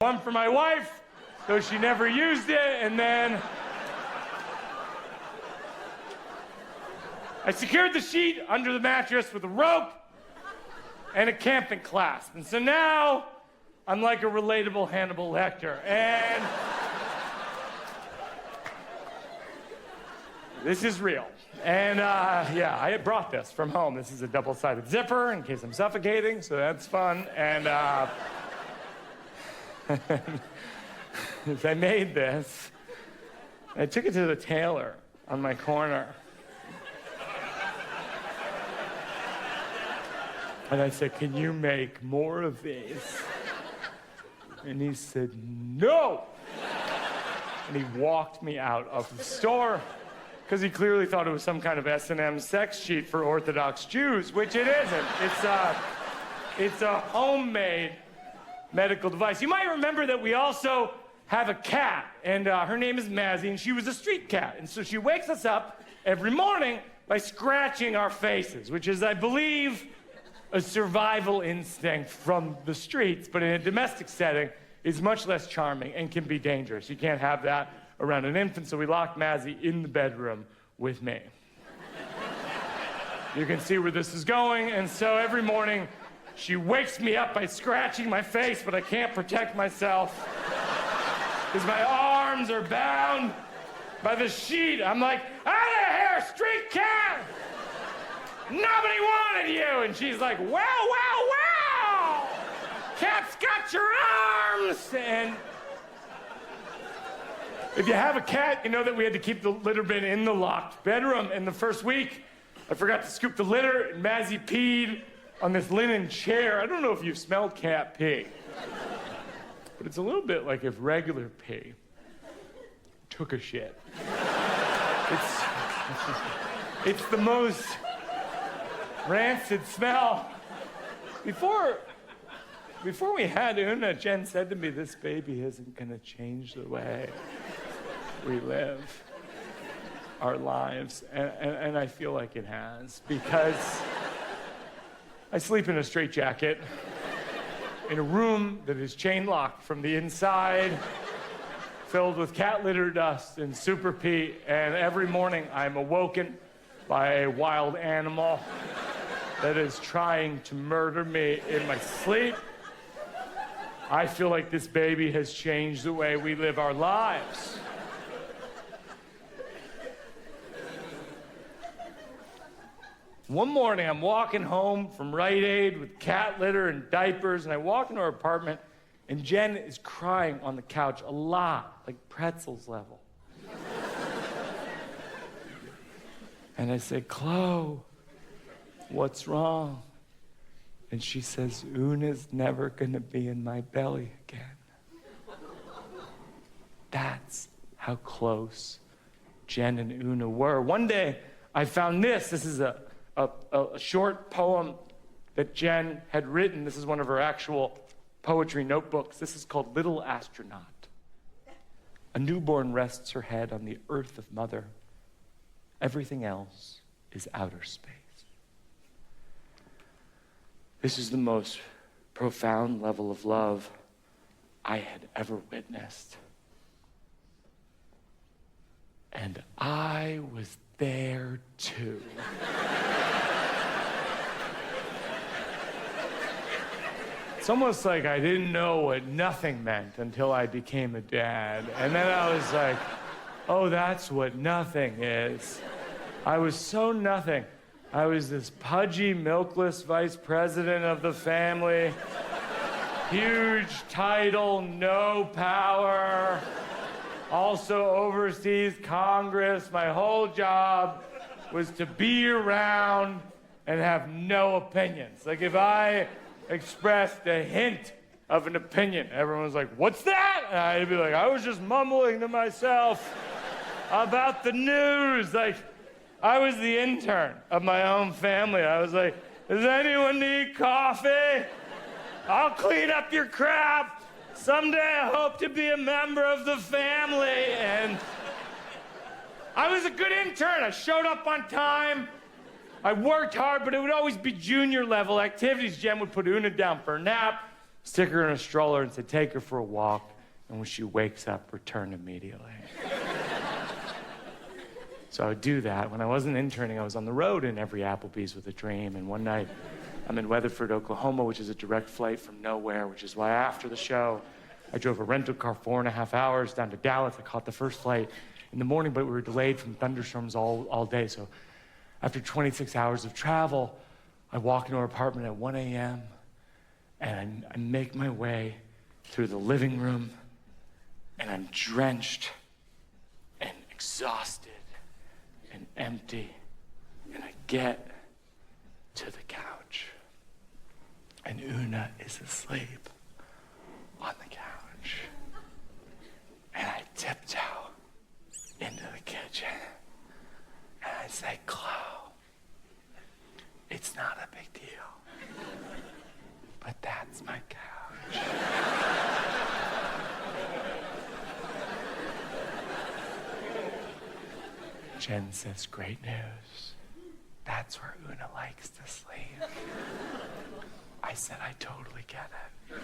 one for my wife, though she never used it, and then I secured the sheet under the mattress with a rope and a camping clasp. And so now I'm like a relatable Hannibal Lecter. And this is real. And yeah, I had brought this from home. This is a double-sided zipper in case I'm suffocating, so that's fun. And as I made this, I took it to the tailor on my corner. And I said, "Can you make more of these?" And he said, "No!" And he walked me out of the store because he clearly thought it was some kind of S&M sex sheet for Orthodox Jews, which it isn't. It's a homemade medical device. You might remember that we also have a cat, and her name is Mazzy, and she was a street cat. And so she wakes us up every morning by scratching our faces, which is, I believe, a survival instinct from the streets, but in a domestic setting is much less charming and can be dangerous. You can't have that around an infant, so we locked Mazzy in the bedroom with me. You can see where this is going, and so every morning she wakes me up by scratching my face, but I can't protect myself because my arms are bound by the sheet. I'm like, "Out of here, street cat! Nobody wanted you!" And she's like, "Wow, wow, wow! Cat's got your arms!" And if you have a cat, you know that we had to keep the litter bin in the locked bedroom. And the first week, I forgot to scoop the litter, and Mazzy peed on this linen chair. I don't know if you've smelled cat pee, but it's a little bit like if regular pee took a shit. It's the most rancid smell. Before we had Una, Jen said to me, "This baby isn't gonna change the way we live our lives." And I feel like it has, because I sleep in a straitjacket in a room that is chain locked from the inside, filled with cat litter dust and super pee, and every morning I'm awoken by a wild animal that is trying to murder me in my sleep. I feel like this baby has changed the way we live our lives. One morning, I'm walking home from Rite Aid with cat litter and diapers, and I walk into our apartment, and Jen is crying on the couch a lot, like pretzels level. And I say, "Chloe, what's wrong?" And she says, "Una's never gonna be in my belly again." That's how close Jen and Una were. One day, I found this. This is a short poem that Jen had written. This is one of her actual poetry notebooks. This is called Little Astronaut. A newborn rests her head on the earth of mother. Everything else is outer space. This is the most profound level of love I had ever witnessed. And I was there too. It's almost like I didn't know what nothing meant until I became a dad. And then I was like, oh, that's what nothing is. I was so nothing. I was this pudgy, milkless vice president of the family. Huge title, no power. Also oversees Congress. My whole job was to be around and have no opinions. Like if I expressed a hint of an opinion, everyone was like, "What's that?" And I'd be like, "I was just mumbling to myself about the news." Like, I was the intern of my own family. I was like, "Does anyone need coffee? I'll clean up your crap. Someday I hope to be a member of the family." And I was a good intern. I showed up on time. I worked hard, but it would always be junior level activities. Jen would put Una down for a nap. stick her in a stroller and said, take her for a walk, and when she wakes up, return immediately. So I would do that. When I wasn't interning, I was on the road in every Applebee's with a dream, and one night, I'm in Weatherford, Oklahoma, which is a direct flight from nowhere, which is why after the show, I drove a rental car 4.5 hours down to Dallas. I caught the first flight in the morning, but we were delayed from thunderstorms all day. So after 26 hours of travel, I walk into our apartment at 1 a.m., and I make my way through the living room, and I'm drenched and exhausted and empty, and I get to the couch. And Una is asleep on the couch. And I tiptoe into the kitchen. And I say, Chloe, it's not a big deal. But that's my couch. Jen says, great news. That's where Una likes to sleep. I said, I totally get it.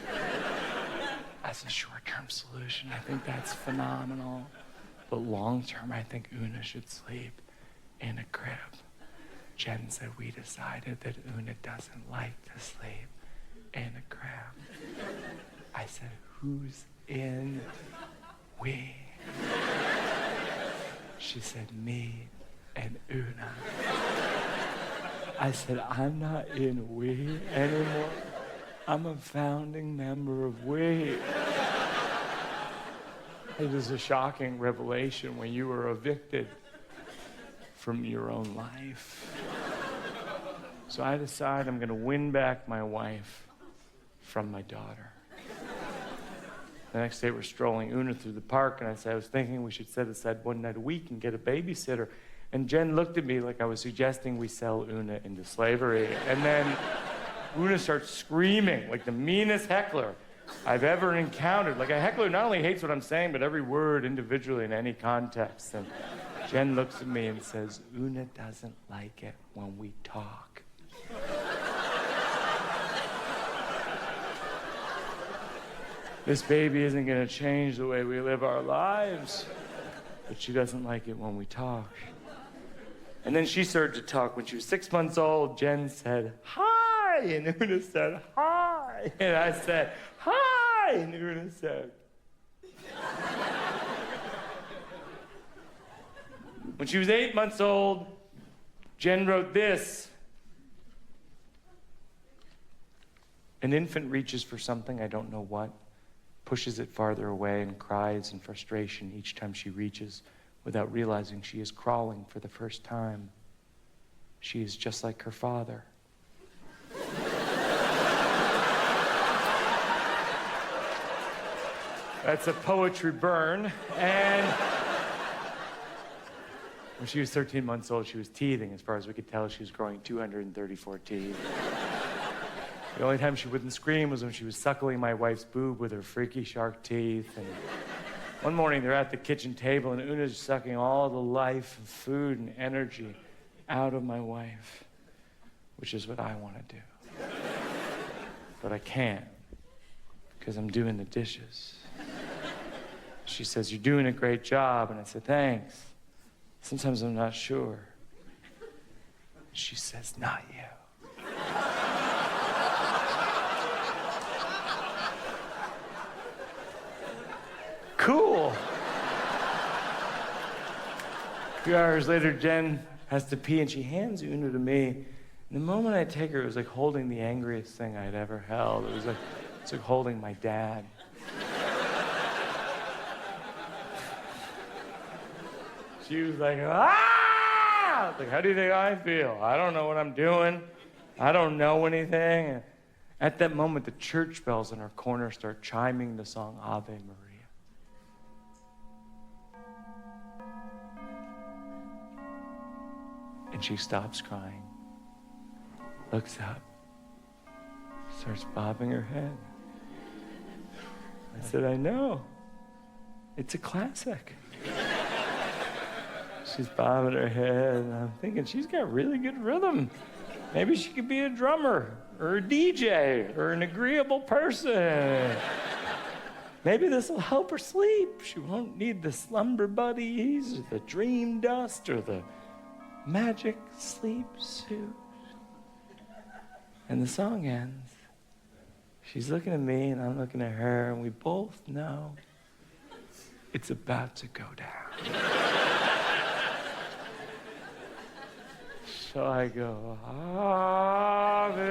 As a short-term solution, I think that's phenomenal. But long-term, I think Una should sleep in a crib. Jen said, we decided that Una doesn't like to sleep in a crib. I said, who's in we? She said, me and Una. I said, I'm not in we anymore. I'm a founding member of we. It was a shocking revelation when you were evicted from your own life. So I decide I'm going to win back my wife from my daughter. The next day we're strolling Una through the park, and I said, I was thinking we should set aside one night a week and get a babysitter. And Jen looked at me like I was suggesting we sell Una into slavery. And then Una starts screaming like the meanest heckler I've ever encountered. Like a heckler not only hates what I'm saying, but every word individually in any context. And Jen looks at me and says, Una doesn't like it when we talk. This baby isn't going to change the way we live our lives, but she doesn't like it when we talk. And then she started to talk. When she was 6 months old, Jen said, hi, and Una said, hi. And I said, hi, and Una said. When she was 8 months old, Jen wrote this. An infant reaches for something, I don't know what, pushes it farther away and cries in frustration each time she reaches, without realizing she is crawling for the first time. She is just like her father. That's a poetry burn. And when she was 13 months old, she was teething. As far as we could tell, she was growing 234 teeth. The only time she wouldn't scream was when she was suckling my wife's boob with her freaky shark teeth. And one morning, they're at the kitchen table, and Una's sucking all the life and food and energy out of my wife, which is what I want to do. But I can't, because I'm doing the dishes. She says, you're doing a great job. And I said, thanks. Sometimes I'm not sure. She says, not you. Cool. A few hours later, Jen has to pee, and she hands Una to me. And the moment I take her, it was like holding the angriest thing I'd ever held. It's like holding my dad. She was like, ah! I was like, how do you think I feel? I don't know what I'm doing. I don't know anything. And at that moment, the church bells in our corner start chiming the song Ave Maria. And she stops crying, looks up, starts bobbing her head. I said, I know. It's a classic. She's bobbing her head, and I'm thinking, she's got really good rhythm. Maybe she could be a drummer. or a DJ, or an agreeable person. Maybe this will help her sleep. She won't need the slumber buddies, or the dream dust, or the magic sleep suit. And the song ends. She's looking at me, and I'm looking at her, and we both know it's about to go down. So I go, Ave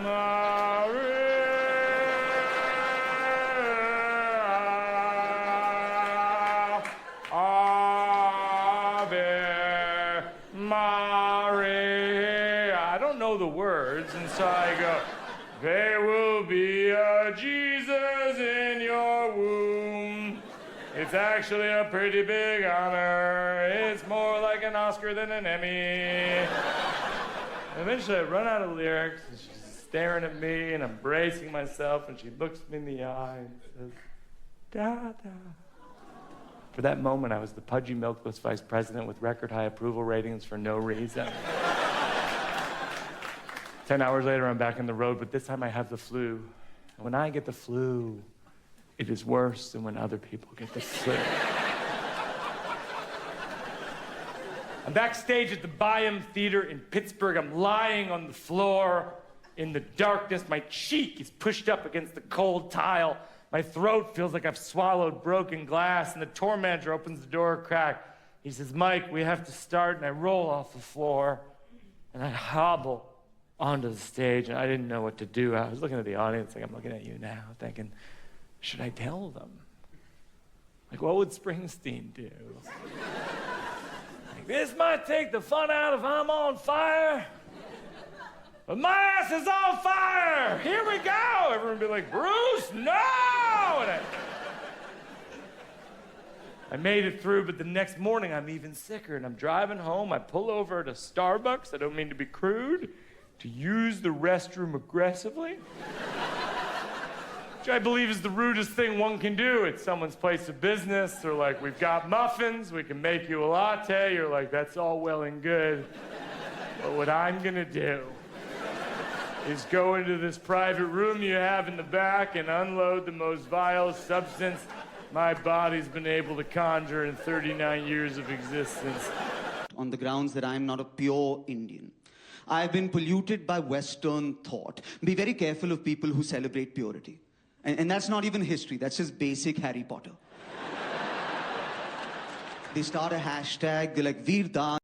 Maria, Ave Maria. I don't know the words, and so I go, there will be a Jesus in your womb. It's actually a pretty big honor. It's more like an Oscar than an Emmy. Eventually I run out of lyrics, and she's staring at me, and I'm bracing myself, and she looks me in the eye and says, da-da. For that moment, I was the pudgy, milkless vice president with record high approval ratings for no reason. 10 hours later, I'm back on the road, but this time I have the flu. And when I get the flu, it is worse than when other people get the flu. I'm backstage at the Byam Theater in Pittsburgh. I'm lying on the floor in the darkness. My cheek is pushed up against the cold tile. My throat feels like I've swallowed broken glass, and the tour manager opens the door a crack. He says, Mike, we have to start, and I roll off the floor, and I hobble onto the stage, and I didn't know what to do. I was looking at the audience like I'm looking at you now, thinking, should I tell them? Like, what would Springsteen do? Like, this might take the fun out of I'm on fire, but my ass is on fire! Here we go! Everyone would be like, Bruce, no! And I made it through, but the next morning I'm even sicker, and I'm driving home. I pull over at a Starbucks. I don't mean to be crude, to use the restroom aggressively. Which I believe is the rudest thing one can do at someone's place of business. They're like, we've got muffins, we can make you a latte. You're like, that's all well and good. But what I'm gonna do is go into this private room you have in the back and unload the most vile substance my body's been able to conjure in 39 years of existence. On the grounds that I'm not a pure Indian. I've been polluted by Western thought. Be very careful of people who celebrate purity. And that's not even history, that's just basic Harry Potter. They start a hashtag, they're like, Veer Das.